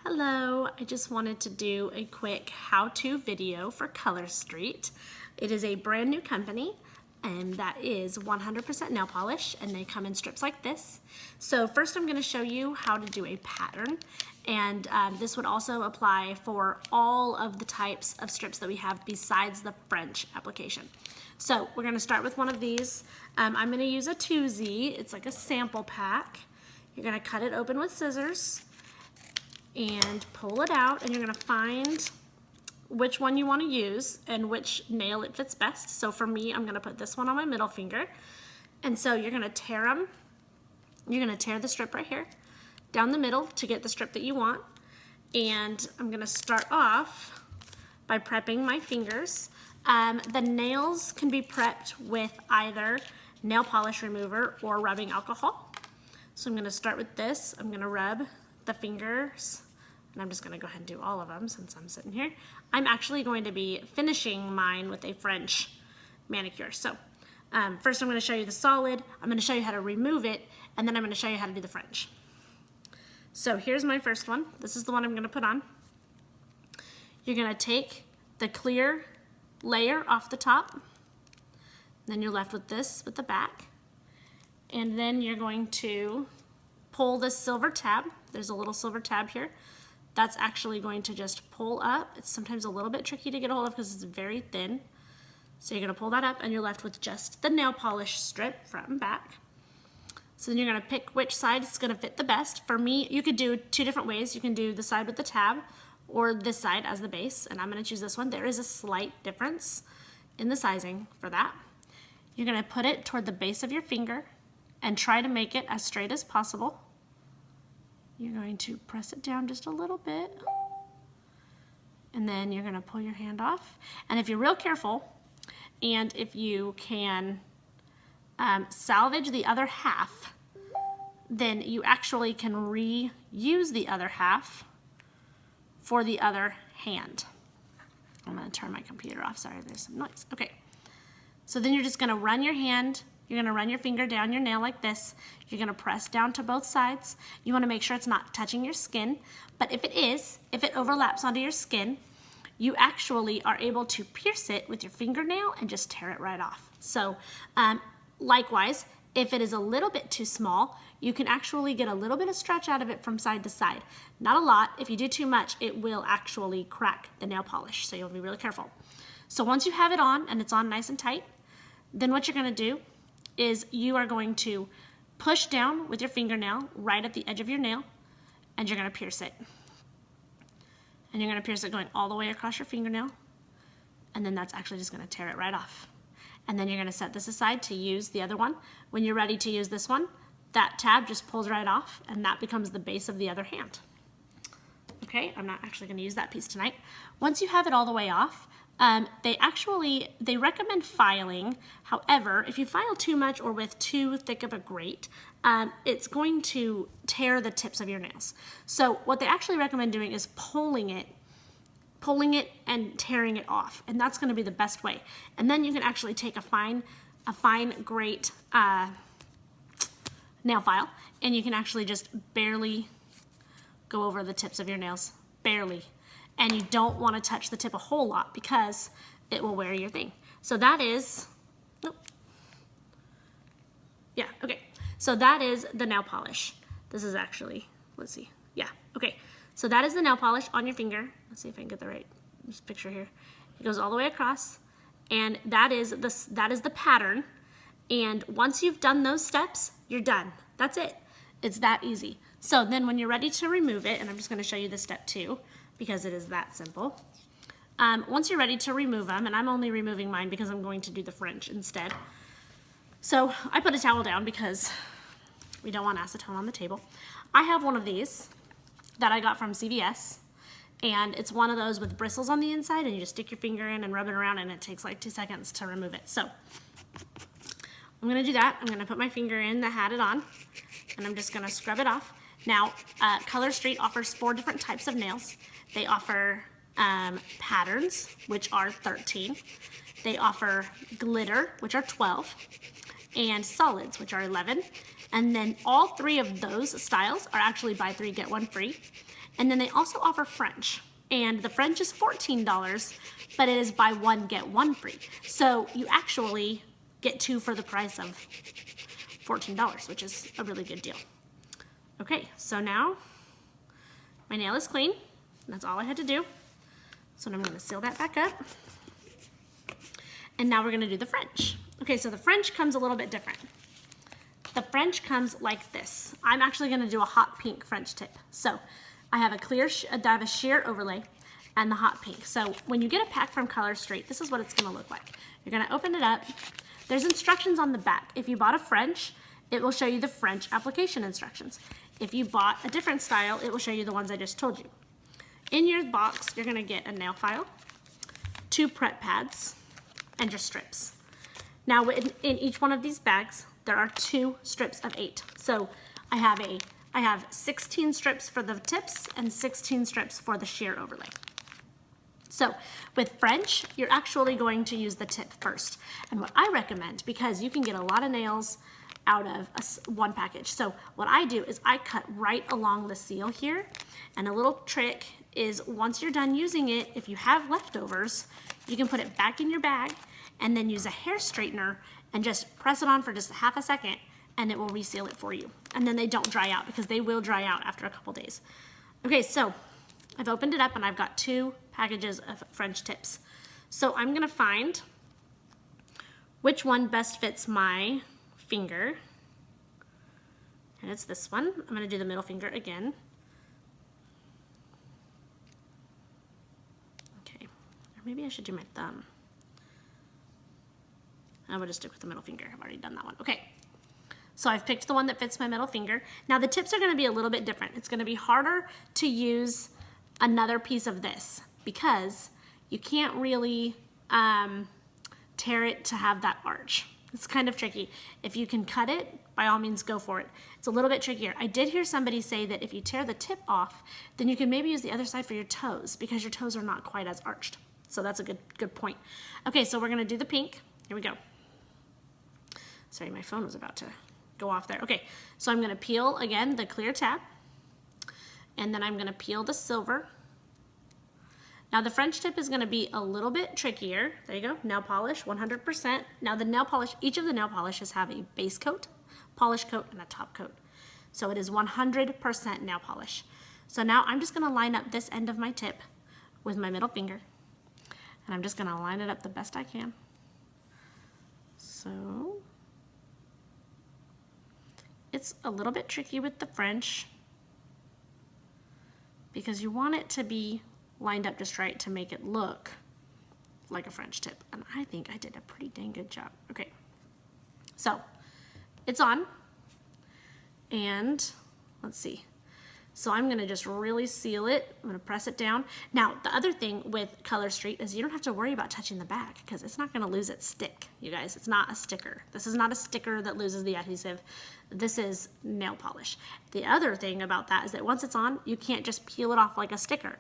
Hello, I just wanted to do a quick how-to video for Color Street. It is a brand new company and that is 100% nail polish, and they come in strips like this. So first I'm going to show you how to do a pattern, and this would also apply for all of the types of strips that we have besides the French application. So we're going to start with one of these. I'm going to use a 2Z. It's like a sample pack. You're going to cut it open with scissors and pull it out, and you're going to find which one you want to use and which nail it fits best. So for me, I'm going to put this one on my middle finger, and so you're going to tear them. You're going to tear the strip right here down the middle to get the strip that you want, and I'm going to start off by prepping my fingers. The nails can be prepped with either nail polish remover or rubbing alcohol. So I'm going to start with this. I'm going to rub the fingers, and I'm just going to go ahead and do all of them since I'm sitting here. I'm actually going to be finishing mine with a French manicure. So first I'm going to show you the solid, I'm going to show you how to remove it, and then I'm going to show you how to do the French. So here's my first one. This is the one I'm going to put on. You're going to take the clear layer off the top, then you're left with this with the back, and then you're going to pull this silver tab. There's a little silver tab here. That's actually going to just pull up. It's sometimes a little bit tricky to get a hold of because it's very thin. So you're going to pull that up, and you're left with just the nail polish strip front and back. So then you're going to pick which side is going to fit the best. For me, you could do two different ways. You can do the side with the tab or this side as the base, and I'm going to choose this one. There is a slight difference in the sizing for that. You're going to put it toward the base of your finger and try to make it as straight as possible. You're going to press it down just a little bit, and then you're going to pull your hand off. And if you're real careful, and if you can salvage the other half, then you actually can reuse the other half for the other hand. I'm going to turn my computer off. Sorry, there's some noise. Okay. So then you're just going to run your hand. You're going to run your finger down your nail like this. You're going to press down to both sides. You want to make sure it's not touching your skin. But if it is, if it overlaps onto your skin, you actually are able to pierce it with your fingernail and just tear it right off. So likewise, if it is a little bit too small, you can actually get a little bit of stretch out of it from side to side. Not a lot. If you do too much, it will actually crack the nail polish. So you'll be really careful. So once you have it on and it's on nice and tight, then what you're going to do is you are going to push down with your fingernail right at the edge of your nail, and you're going to pierce it. And you're going to pierce it going all the way across your fingernail, and then that's actually just going to tear it right off. And then you're going to set this aside to use the other one. When you're ready to use this one, that tab just pulls right off, and that becomes the base of the other hand. Okay, I'm not actually going to use that piece tonight. Once you have it all the way off, they recommend filing. However, if you file too much or with too thick of a grate, it's going to tear the tips of your nails. So what they actually recommend doing is pulling it and tearing it off, and that's going to be the best way. And then you can actually take a fine grate nail file, and you can actually just barely go over the tips of your nails, barely. And you don't want to touch the tip a whole lot because it will wear your thing. So that is, so that is the nail polish. This is actually, let's see, yeah, okay. So that is the nail polish on your finger. Let's see if I can get the right picture here. It goes all the way across, and that is the pattern. And once you've done those steps, you're done. That's it. It's that easy. So then when you're ready to remove it, and I'm just going to show you the step 2, because it is that simple. Once you're ready to remove them, and I'm only removing mine because I'm going to do the French instead. So I put a towel down because we don't want acetone on the table. I have one of these that I got from CVS, and it's one of those with bristles on the inside, and you just stick your finger in and rub it around, and it takes like 2 seconds to remove it. So I'm going to do that. I'm going to put my finger in that had it on, and I'm just going to scrub it off. Now, Color Street offers 4 different types of nails. They offer patterns, which are 13. They offer glitter, which are 12, and solids, which are 11. And then all 3 of those styles are actually buy 3, get 1 free. And then they also offer French. And the French is $14, but it is buy 1, get 1 free. So you actually get 2 for the price of $14, which is a really good deal. Okay, so now my nail is clean. That's all I had to do. So I'm gonna seal that back up. And now we're gonna do the French. Okay, so the French comes a little bit different. The French comes like this. I'm actually gonna do a hot pink French tip. So I have a sheer overlay and the hot pink. So when you get a pack from Color Street, this is what it's gonna look like. You're gonna open it up. There's instructions on the back. If you bought a French, it will show you the French application instructions. If you bought a different style, it will show you the ones I just told you. In your box, you're gonna get a nail file, 2 prep pads, and your strips. Now in each one of these bags, there are 2 strips of 8. So I have 16 strips for the tips and 16 strips for the sheer overlay. So with French, you're actually going to use the tip first. And what I recommend, because you can get a lot of nails out of one package. So what I do is I cut right along the seal here. And a little trick is once you're done using it, if you have leftovers, you can put it back in your bag and then use a hair straightener and just press it on for just half a second and it will reseal it for you. And then they don't dry out because they will dry out after a couple days. Okay, so I've opened it up and I've got 2 packages of French tips. So I'm gonna find which one best fits my finger. And it's this one. I'm gonna do the middle finger again. Okay, or maybe I should do my thumb. I would just stick with the middle finger. I've already done that one. Okay, so I've picked the one that fits my middle finger. Now the tips are gonna be a little bit different. It's gonna be harder to use another piece of this because you can't really tear it to have that arch. It's kind of tricky. If you can cut it, by all means go for it. It's a little bit trickier. I did hear somebody say that if you tear the tip off, then you can maybe use the other side for your toes because your toes are not quite as arched. So that's a good point. Okay, so we're gonna do the pink. Here we go. Sorry, my phone was about to go off there. Okay, so I'm gonna peel, again, the clear tab, and then I'm gonna peel the silver. Now the French tip is gonna be a little bit trickier. There you go, nail polish, 100%. Now the nail polish, each of the nail polishes have a base coat, polish coat, and a top coat. So it is 100% nail polish. So now I'm just gonna line up this end of my tip with my middle finger, and I'm just gonna line it up the best I can. So it's a little bit tricky with the French because you want it to be lined up just right to make it look like a French tip. And I think I did a pretty dang good job. Okay, so it's on. And let's see. So I'm gonna just really seal it. I'm gonna press it down. Now, the other thing with Color Street is you don't have to worry about touching the back because it's not gonna lose its stick, you guys. It's not a sticker. This is not a sticker that loses the adhesive. This is nail polish. The other thing about that is that once it's on, you can't just peel it off like a sticker.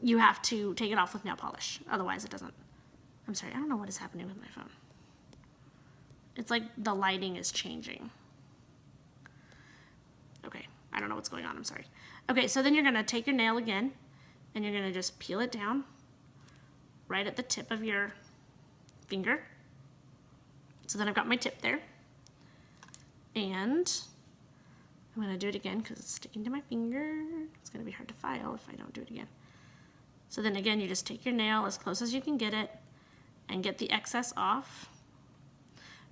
You have to take it off with nail polish. Otherwise it doesn't. I'm sorry, I don't know what is happening with my phone. It's like the lighting is changing. Okay, I don't know what's going on, I'm sorry. Okay, so then you're gonna take your nail again and you're gonna just peel it down right at the tip of your finger. So then I've got my tip there. And I'm gonna do it again because it's sticking to my finger. It's gonna be hard to file if I don't do it again. So then again, you just take your nail as close as you can get it and get the excess off.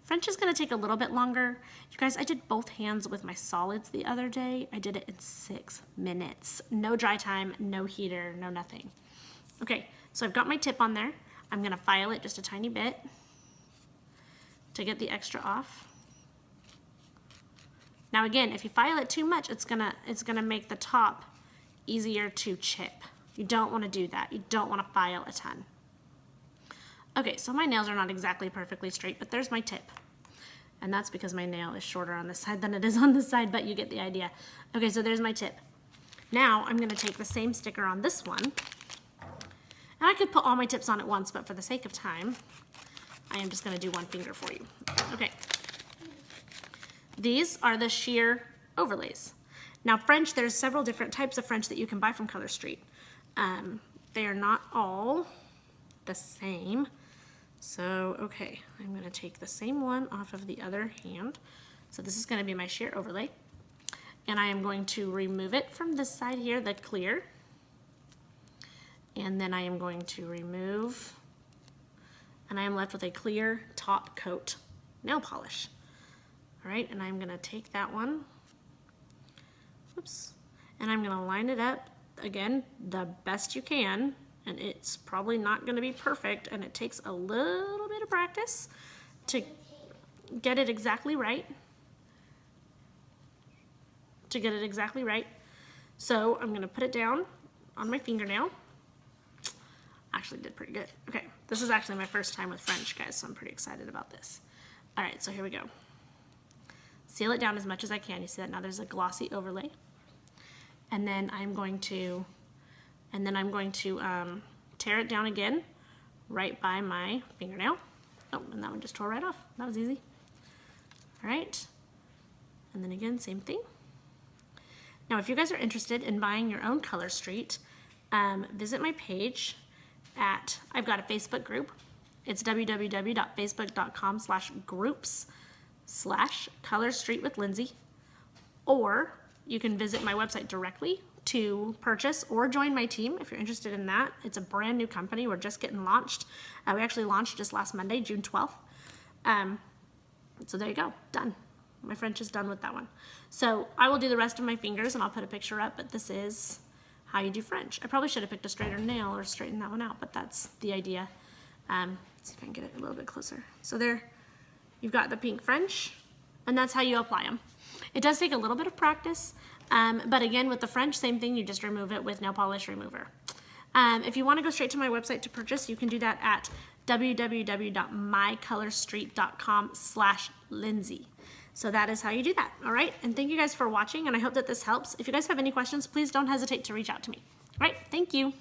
French is gonna take a little bit longer. You guys, I did both hands with my solids the other day. I did it in 6 minutes. No dry time, no heater, no nothing. Okay, so I've got my tip on there. I'm gonna file it just a tiny bit to get the extra off. Now again, if you file it too much, it's gonna make the top easier to chip. You don't wanna do that. You don't wanna file a ton. Okay, so my nails are not exactly perfectly straight, but there's my tip. And that's because my nail is shorter on this side than it is on this side, but you get the idea. Okay, so there's my tip. Now I'm gonna take the same sticker on this one, and I could put all my tips on at once, but for the sake of time, I am just gonna do one finger for you. Okay. These are the sheer overlays. Now French, there's several different types of French that you can buy from Color Street. They are not all the same. So, okay, I'm gonna take the same one off of the other hand. So this is gonna be my sheer overlay. And I am going to remove it from this side here, the clear. And then I am going to remove, and I am left with a clear top coat nail polish. All right, and I'm gonna take that one, oops, and I'm gonna line it up, again, the best you can, and it's probably not gonna be perfect, and it takes a little bit of practice to get it exactly right. So I'm gonna put it down on my fingernail. Actually did pretty good. Okay, this is actually my first time with French, guys, so I'm pretty excited about this. All right, so here we go. Seal it down as much as I can. You see that now there's a glossy overlay. And then I'm going to tear it down again right by my fingernail. Oh, and that one just tore right off. That was easy. All right, and then again, same thing. Now, if you guys are interested in buying your own Color Street, visit my page I've got a Facebook group. It's www.facebook.com/groups/Color Street with Lindsay. Or you can visit my website directly to purchase or join my team if you're interested in that. It's a brand new company. We're just getting launched. We actually launched just last Monday, June 12th. So there you go, done. My French is done with that one. So I will do the rest of my fingers and I'll put a picture up, but this is how you do French. I probably should have picked a straighter nail or straightened that one out, but that's the idea. Let's see if I can get it a little bit closer. So there, you've got the pink French, and that's how you apply them. It does take a little bit of practice, but again, with the French, same thing, you just remove it with nail polish remover. If you want to go straight to my website to purchase, you can do that at www.mycolorstreet.com/Lindsay. So that is how you do that, all right? And thank you guys for watching, and I hope that this helps. If you guys have any questions, please don't hesitate to reach out to me. All right, thank you.